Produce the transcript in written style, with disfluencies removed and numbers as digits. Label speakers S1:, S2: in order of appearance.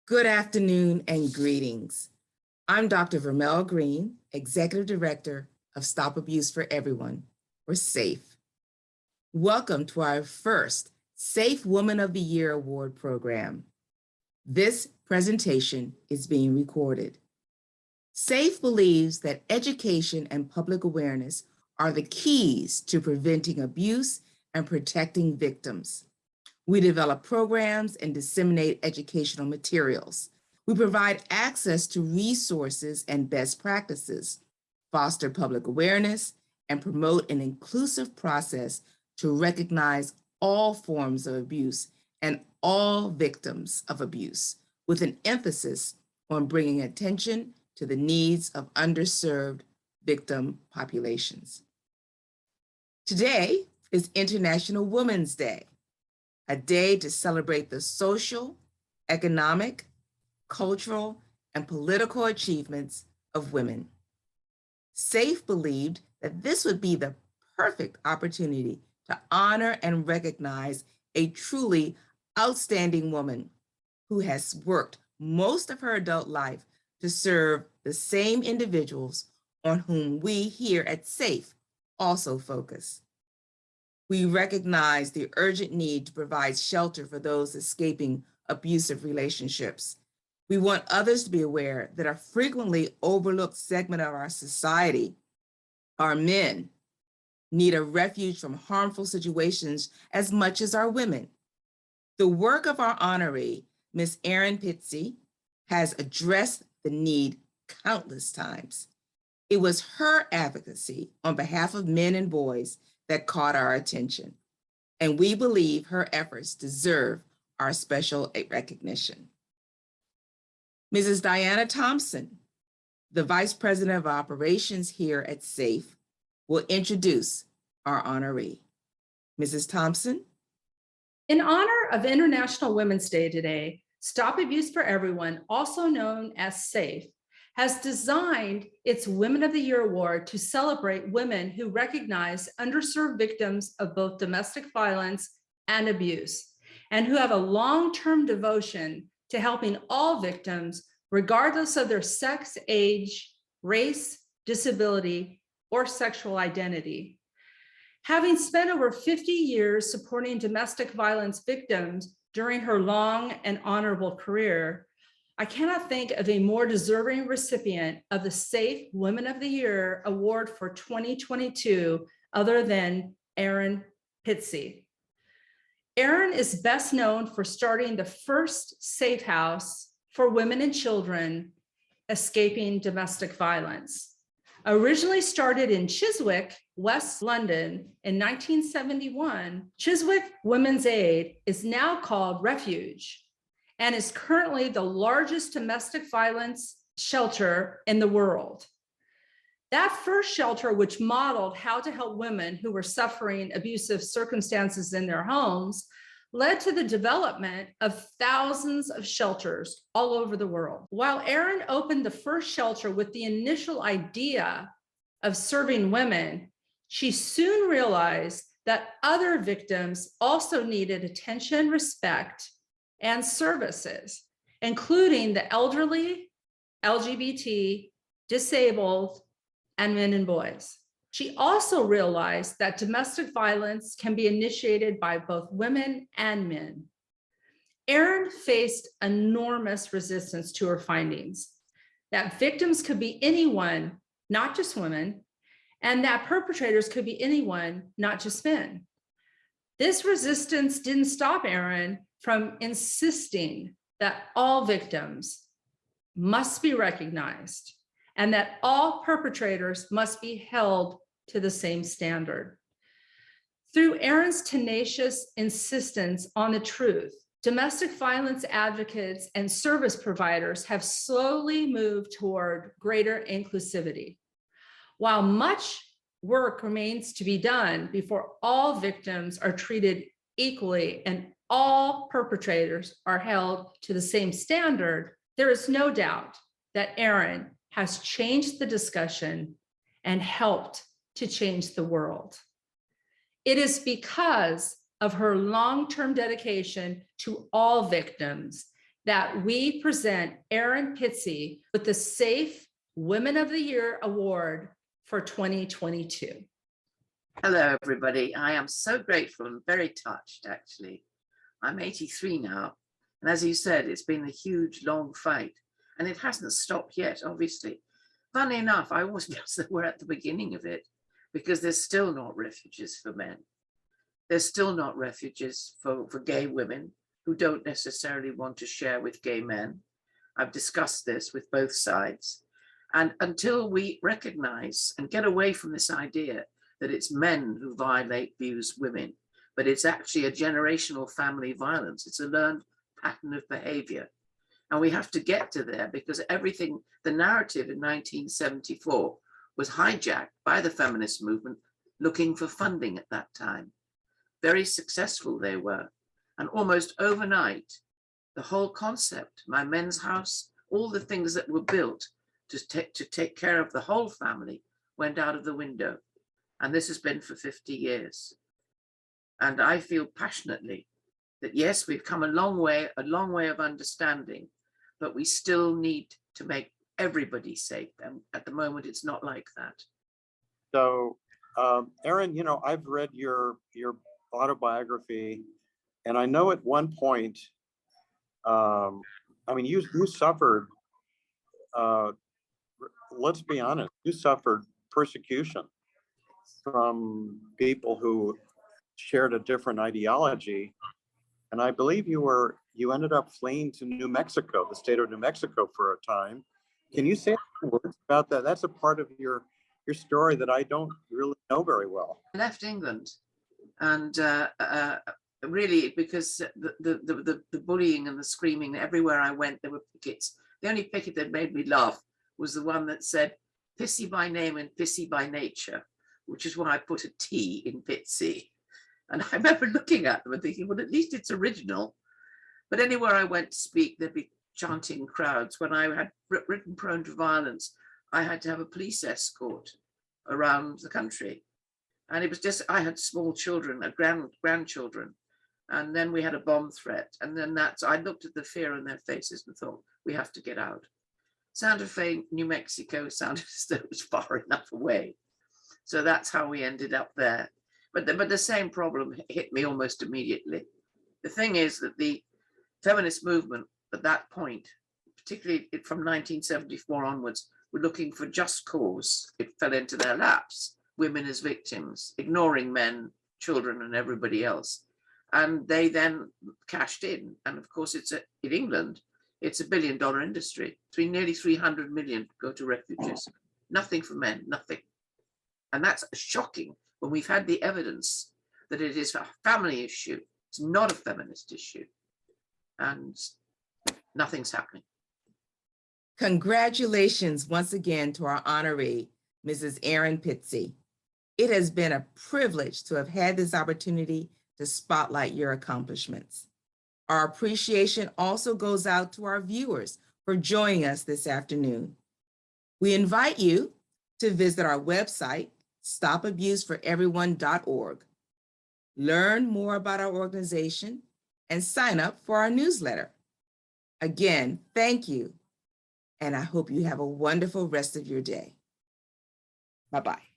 S1: Good afternoon and greetings. I'm Dr. Vermelle Greene, Executive Director of Stop Abuse for Everyone, or SAFE. Welcome to our first SAFE Woman of the Year Award program. This presentation is being recorded. SAFE believes that education and public awareness are the keys to preventing abuse and protecting victims. We develop programs and disseminate educational materials. We provide access to resources and best practices, foster public awareness, and promote an inclusive process to recognize all forms of abuse and all victims of abuse, with an emphasis on bringing attention to the needs of underserved victim populations. Today is International Women's Day, a day to celebrate the social, economic, cultural, and political achievements of women. SAFE believed that this would be the perfect opportunity to honor and recognize a truly outstanding woman who has worked most of her adult life to serve the same individuals on whom we here at SAFE also focus. We recognize the urgent need to provide shelter for those escaping abusive relationships. We want others to be aware that a frequently overlooked segment of our society, our men, need a refuge from harmful situations as much as our women. The work of our honoree, Ms. Erin Pizzey, has addressed the need countless times. It was her advocacy on behalf of men and boys that caught our attention, and we believe her efforts deserve our special recognition. Mrs. Diana Thompson, the Vice President of Operations here at SAFE, will introduce our honoree. Mrs. Thompson?
S2: In honor of International Women's Day today, Stop Abuse for Everyone, also known as SAFE, has designed its Women of the Year Award to celebrate women who recognize underserved victims of both domestic violence and abuse, and who have a long-term devotion to helping all victims, regardless of their sex, age, race, disability, or sexual identity. Having spent over 50 years supporting domestic violence victims during her long and honorable career, I cannot think of a more deserving recipient of the SAFE Women of the Year Award for 2022 other than Erin Pizzey. Erin is best known for starting the first safe house for women and children escaping domestic violence. Originally started in Chiswick, West London in 1971, Chiswick Women's Aid is now called Refuge and is currently the largest domestic violence shelter in the world. That first shelter, which modeled how to help women who were suffering abusive circumstances in their homes, led to the development of thousands of shelters all over the world. While Erin opened the first shelter with the initial idea of serving women, she soon realized that other victims also needed attention, respect, and services, including the elderly, LGBT, disabled, and men and boys. She also realized that domestic violence can be initiated by both women and men. Erin faced enormous resistance to her findings, that victims could be anyone, not just women, and that perpetrators could be anyone, not just men. This resistance didn't stop Erin from insisting that all victims must be recognized and that all perpetrators must be held to the same standard. Through Erin's tenacious insistence on the truth, domestic violence advocates and service providers have slowly moved toward greater inclusivity. While much work remains to be done before all victims are treated equally and all perpetrators are held to the same standard, there is no doubt that Erin has changed the discussion and helped to change the world. It is because of her long-term dedication to all victims that we present Erin Pizzey with the Safe Women of the Year Award for 2022.
S3: Hello, everybody. I am so grateful and very touched, actually. I'm 83 now. And as you said, it's been a huge, long fight. And it hasn't stopped yet, obviously. Funny enough, I always feel that we're at the beginning of it because there's still not refuges for men. There's still not refuges for gay women who don't necessarily want to share with gay men. I've discussed this with both sides. And until we recognize and get away from this idea that it's men who violate, abuse women, but it's actually a generational family violence. It's a learned pattern of behavior. And we have to get to there because everything, the narrative in 1974 was hijacked by the feminist movement looking for funding at that time. Very successful they were. And almost overnight, the whole concept, my men's house, all the things that were built to take care of the whole family went out of the window. And this has been for 50 years. And I feel passionately that yes, we've come a long way of understanding, but we still need to make everybody safe. And at the moment, it's not like that.
S4: So, Erin, you know, I've read your autobiography, and I know at one point, I mean, you suffered, let's be honest, you suffered persecution from people who shared a different ideology. And I believe you ended up fleeing to New Mexico, the state of New Mexico for a time. Can you say a few words about that? That's a part of your story that I don't really know very well.
S3: I left England and really because the bullying and the screaming, everywhere I went, there were pickets. The only picket that made me laugh was the one that said, "Pissy by name and pissy by nature," which is why I put a T in Pizzey. And I remember looking at them and thinking, well, at least it's original. But anywhere I went to speak, there'd be chanting crowds. When I had written Prone to Violence, I had to have a police escort around the country. And it was just, I had small children, grandchildren. And then we had a bomb threat. And then I looked at the fear on their faces and thought, we have to get out. Santa Fe, New Mexico sounded as though it was far enough away. So that's how we ended up there. But the same problem hit me almost immediately. The thing is that the feminist movement at that point, particularly from 1974 onwards, were looking for just cause. It fell into their laps, women as victims, ignoring men, children, and everybody else. And they then cashed in. And of course, in England, it's $1 billion industry. Nearly 300 million go to refuges. Nothing for men, nothing. And that's shocking when we've had the evidence that it is a family issue. It's not a feminist issue. And nothing's happening.
S1: Congratulations once again to our honoree, Mrs. Erin Pizzey. It has been a privilege to have had this opportunity to spotlight your accomplishments. Our appreciation also goes out to our viewers for joining us this afternoon. We invite you to visit our website, stopabuseforeveryone.org. Learn more about our organization and sign up for our newsletter. Again, thank you, and I hope you have a wonderful rest of your day. Bye-bye.